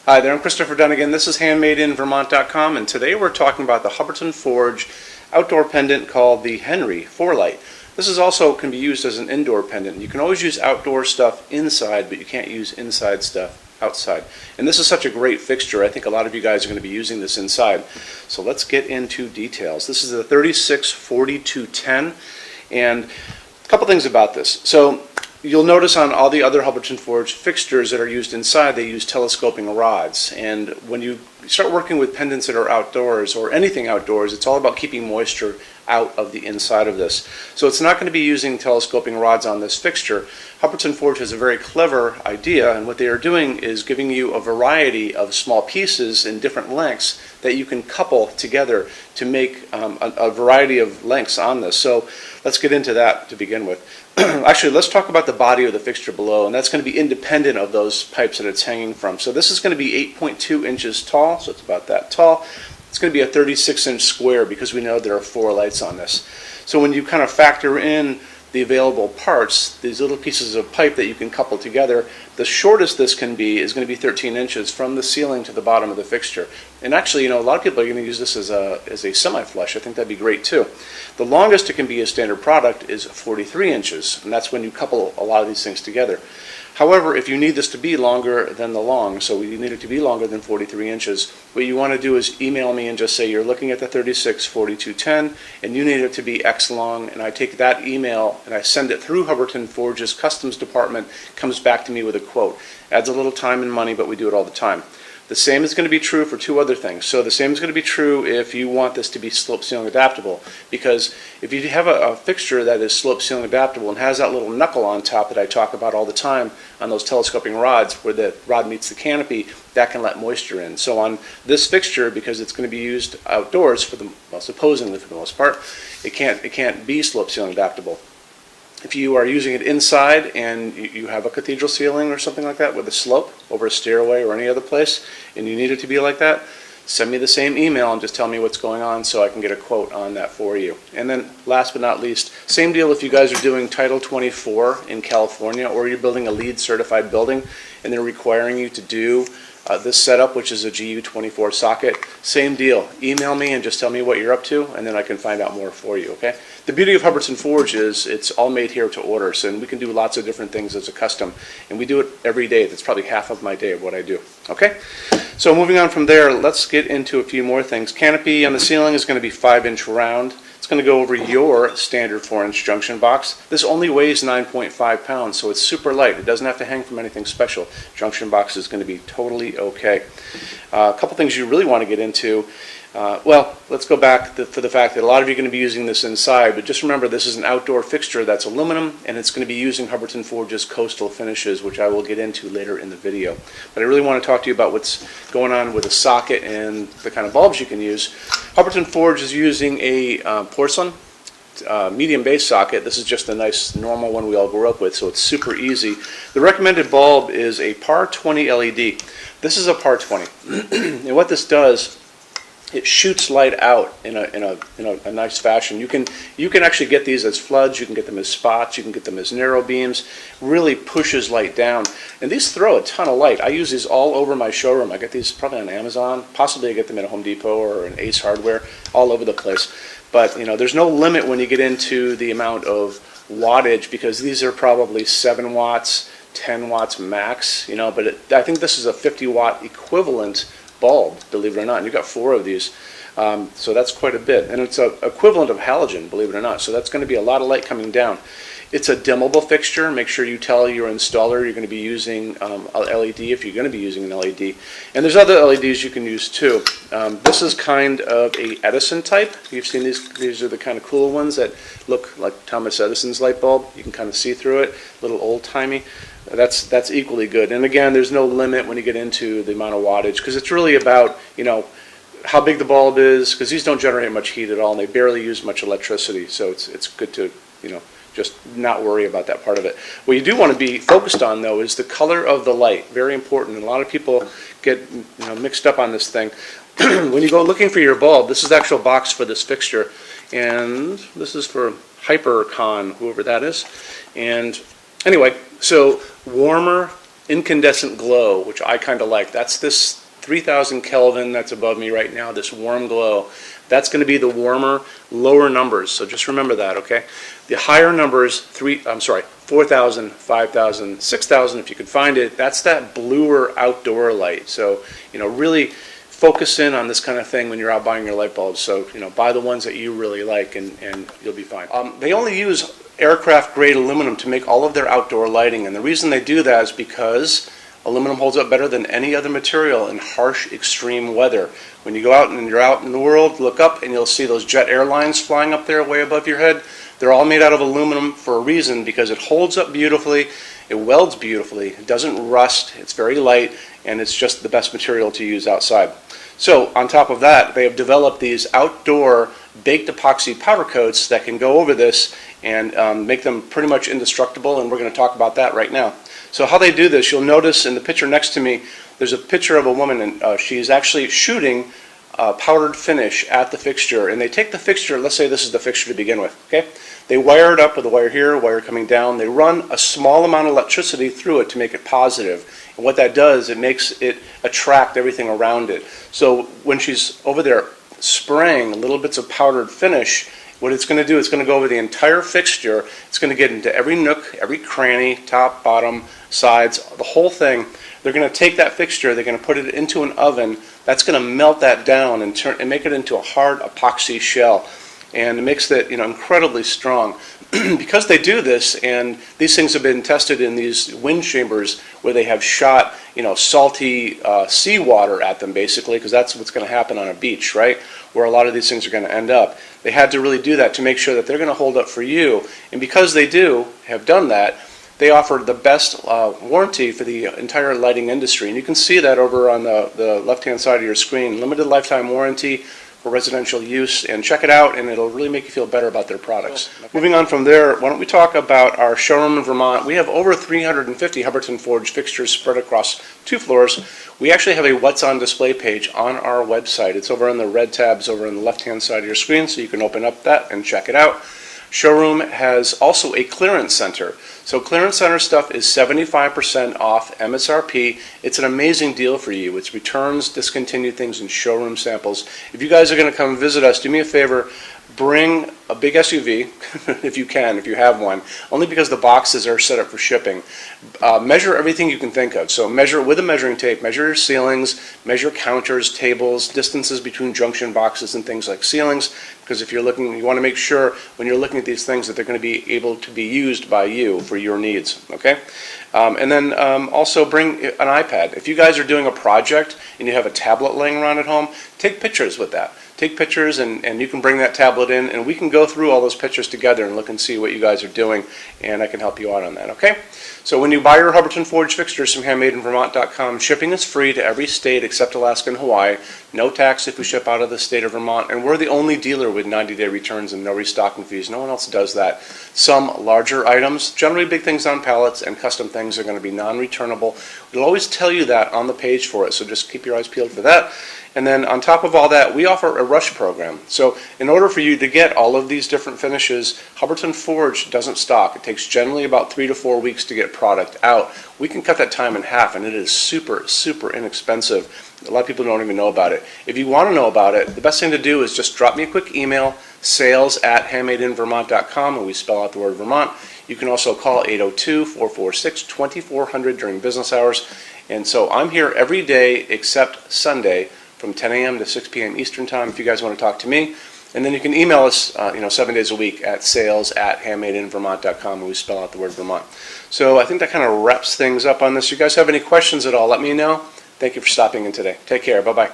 Hi there, I'm Christopher Dunnigan. This is HandmadeInVermont.com, and today we're talking about the Hubbardton Forge outdoor pendant called the Henry 4-Light. This is also can be used as an indoor pendant. You can always use outdoor stuff inside, but you can't use inside stuff outside. And this is such a great fixture. I think a lot of you guys are going to be using this inside. So let's get into details. This is a 36-42-10, and a couple things about this. So you'll notice on all the other Hubbardton Forge fixtures that are used inside, they use telescoping rods. And when you start working with pendants that are outdoors, or anything outdoors, it's all about keeping moisture out of the inside of this. So it's not going to be using telescoping rods on this fixture. Hubbardton Forge has a very clever idea, and what they are doing is giving you a variety of small pieces in different lengths that you can couple together to make a variety of lengths on this. So let's get into that to begin with. Actually, let's talk about the body of the fixture below, and that's going to be independent of those pipes that it's hanging from. So this is going to be 8.2 inches tall, so it's about that tall. It's going to be a 36-inch square because we know there are 4 lights on this. So when you kind of factor in the available parts, these little pieces of pipe that you can couple together, the shortest this can be is going to be 13 inches from the ceiling to the bottom of the fixture. And actually, a lot of people are going to use this as a semi-flush. I think that'd be great too. The longest it can be as standard product is 43 inches, and that's when you couple a lot of these things together. However, if you need this to be longer than the long, so you need it to be longer than 43 inches, what you want to do is email me and just say you're looking at the 36-42-10 and you need it to be X long, and I take that email and I send it through Hubbardton Forge's customs department, comes back to me with a quote. Adds a little time and money, but we do it all the time. The same is going to be true for 2 other things. So the same is going to be true if you want this to be slope ceiling adaptable, because if you have a fixture that is slope ceiling adaptable and has that little knuckle on top that I talk about all the time on those telescoping rods where the rod meets the canopy, that can let moisture in. So on this fixture, because it's going to be used outdoors for the, well, supposedly for the most part, it can't be slope ceiling adaptable. If you are using it inside and you have a cathedral ceiling or something like that with a slope over a stairway or any other place, and you need it to be like that, send me the same email and just tell me what's going on so I can get a quote on that for you. And then last but not least, same deal if you guys are doing Title 24 in California, or you're building a LEED certified building and they're requiring you to do this setup, which is a GU24 socket. Same deal. Email me and just tell me what you're up to, and then I can find out more for you, okay? The beauty of Hubbardton Forge is it's all made here to order, so and we can do lots of different things as a custom, and we do it every day. That's probably half of my day of what I do, okay? So moving on from there, let's get into a few more things. Canopy on the ceiling is going to be 5-inch round. It's going to go over your standard 4-inch junction box. This only weighs 9.5 pounds, so it's super light. It doesn't have to hang from anything special. Junction box is going to be totally okay. A couple things you really want to get into. Well, let's go back for the fact that a lot of you are going to be using this inside, but just remember this is an outdoor fixture that's aluminum, and it's going to be using Hubbardton Forge's coastal finishes, which I will get into later in the video. But I really want to talk to you about what's going on with the socket and the kind of bulbs you can use. Hubbardton Forge is using a porcelain medium base socket. This is just a nice normal one we all grew up with, so it's super easy. The recommended bulb is a par 20 LED. This is a par 20, and what this does, it shoots light out in a nice fashion. You can actually get these as floods. You can get them as spots. You can get them as narrow beams. Really pushes light down, and these throw a ton of light. I use these all over my showroom. I get these probably on Amazon. Possibly I get them at a Home Depot or an Ace Hardware, all over the place. But there's no limit when you get into the amount of wattage, because these are probably 7 watts, 10 watts max. But I think this is a 50-watt equivalent bulb, believe it or not, and you've got 4 of these, so that's quite a bit, and it's an equivalent of halogen, believe it or not, so that's going to be a lot of light coming down. It's a dimmable fixture. Make sure you tell your installer you're going to be using a LED if you're going to be using an LED, and there's other LEDs you can use too. This is kind of a Edison type. You've seen these are the kind of cool ones that look like Thomas Edison's light bulb. You can kind of see through it, a little old-timey. That's equally good. And again, there's no limit when you get into the amount of wattage, because it's really about how big the bulb is, because these don't generate much heat at all and they barely use much electricity, so it's good to just not worry about that part of it. What you do want to be focused on, though, is the color of the light. Very important, and a lot of people get mixed up on this thing. When you go looking for your bulb, this is the actual box for this fixture, and this is for HyperCon, whoever that is. And anyway, so warmer incandescent glow, which I kind of like. That's this 3000 Kelvin that's above me right now, this warm glow. That's going to be the warmer, lower numbers. So just remember that, okay? The higher numbers, 4,000, 5,000, 6,000, if you can find it, that's that bluer outdoor light. So, really focus in on this kind of thing when you're out buying your light bulbs. So, buy the ones that you really like and you'll be fine. They only use aircraft grade aluminum to make all of their outdoor lighting, and the reason they do that is because aluminum holds up better than any other material in harsh, extreme weather. When you go out and you're out in the world, look up and you'll see those jet airlines flying up there way above your head. They're all made out of aluminum for a reason, because it holds up beautifully, it welds beautifully, it doesn't rust, it's very light, and it's just the best material to use outside. So on top of that, they have developed these outdoor baked epoxy powder coats that can go over this and make them pretty much indestructible, and we're going to talk about that right now. So how they do this, you'll notice in the picture next to me, there's a picture of a woman, and she's actually shooting powdered finish at the fixture, and they take the fixture, let's say this is the fixture to begin with, okay? They wire it up with a wire here, a wire coming down. They run a small amount of electricity through it to make it positive. And what that does, it makes it attract everything around it. So when she's over there spraying little bits of powdered finish, what it's going to do, it's going to go over the entire fixture. It's going to get into every nook, every cranny, top, bottom, sides, the whole thing. They're going to take that fixture, they're going to put it into an oven. That's going to melt that down and make it into a hard epoxy shell. And it makes it incredibly strong. Because they do this, and these things have been tested in these wind chambers where they have shot salty seawater at them, basically, because that's what's going to happen on a beach, right, where a lot of these things are going to end up. They had to really do that to make sure that they're going to hold up for you. And because they have done that, they offer the best warranty for the entire lighting industry. And you can see that over on the left-hand side of your screen. Limited lifetime warranty for residential use, and check it out, and it'll really make you feel better about their products. Okay. Moving on from there, why don't we talk about our showroom in Vermont. We have over 350 Hubbardton Forge fixtures spread across 2 floors. We actually have a What's on Display page on our website. It's over in the red tabs over on the left-hand side of your screen, so you can open up that and check it out. Showroom has also a clearance center. So clearance center stuff is 75% off MSRP. It's an amazing deal for you. It's returns, discontinued things, and showroom samples. If you guys are going to come visit us, do me a favor, bring a big SUV, if you can, if you have one, only because the boxes are set up for shipping. Measure everything you can think of. So measure with a measuring tape, measure your ceilings, measure counters, tables, distances between junction boxes and things like ceilings, because if you're looking, you want to make sure when you're looking at these things that they're going to be able to be used by you for your needs, okay? And then also bring an iPad. If you guys are doing a project and you have a tablet laying around at home, take pictures with that. Take pictures and you can bring that tablet in, and we can go through all those pictures together and look and see what you guys are doing, and I can help you out on that, okay? So when you buy your Hubbardton Forge fixtures from HandmadeInVermont.com, shipping is free to every state except Alaska and Hawaii. No tax if we ship out of the state of Vermont, and we're the only dealer with 90-day returns and no restocking fees. No one else does that. Some larger items, generally big things on pallets and custom things, are going to be non-returnable. We'll always tell you that on the page for it, so just keep your eyes peeled for that. And then on top of all that, we offer a rush program. So in order for you to get all of these different finishes, Hubbardton Forge doesn't stock. It takes generally about 3 to 4 weeks to get product out. We can cut that time in half, and it is super, super inexpensive. A lot of people don't even know about it. If you want to know about it, the best thing to do is just drop me a quick email, sales@HandmadeInVermont.com, and we spell out the word Vermont. You can also call 802-446-2400 during business hours. And so I'm here every day except Sunday, from 10 a.m. to 6 p.m. Eastern Time if you guys want to talk to me. And then you can email us 7 days a week at sales@HandmadeInVermont.com, and we spell out the word Vermont. So I think that kind of wraps things up on this. You guys have any questions at all, let me know. Thank you for stopping in today. Take care. Bye-bye.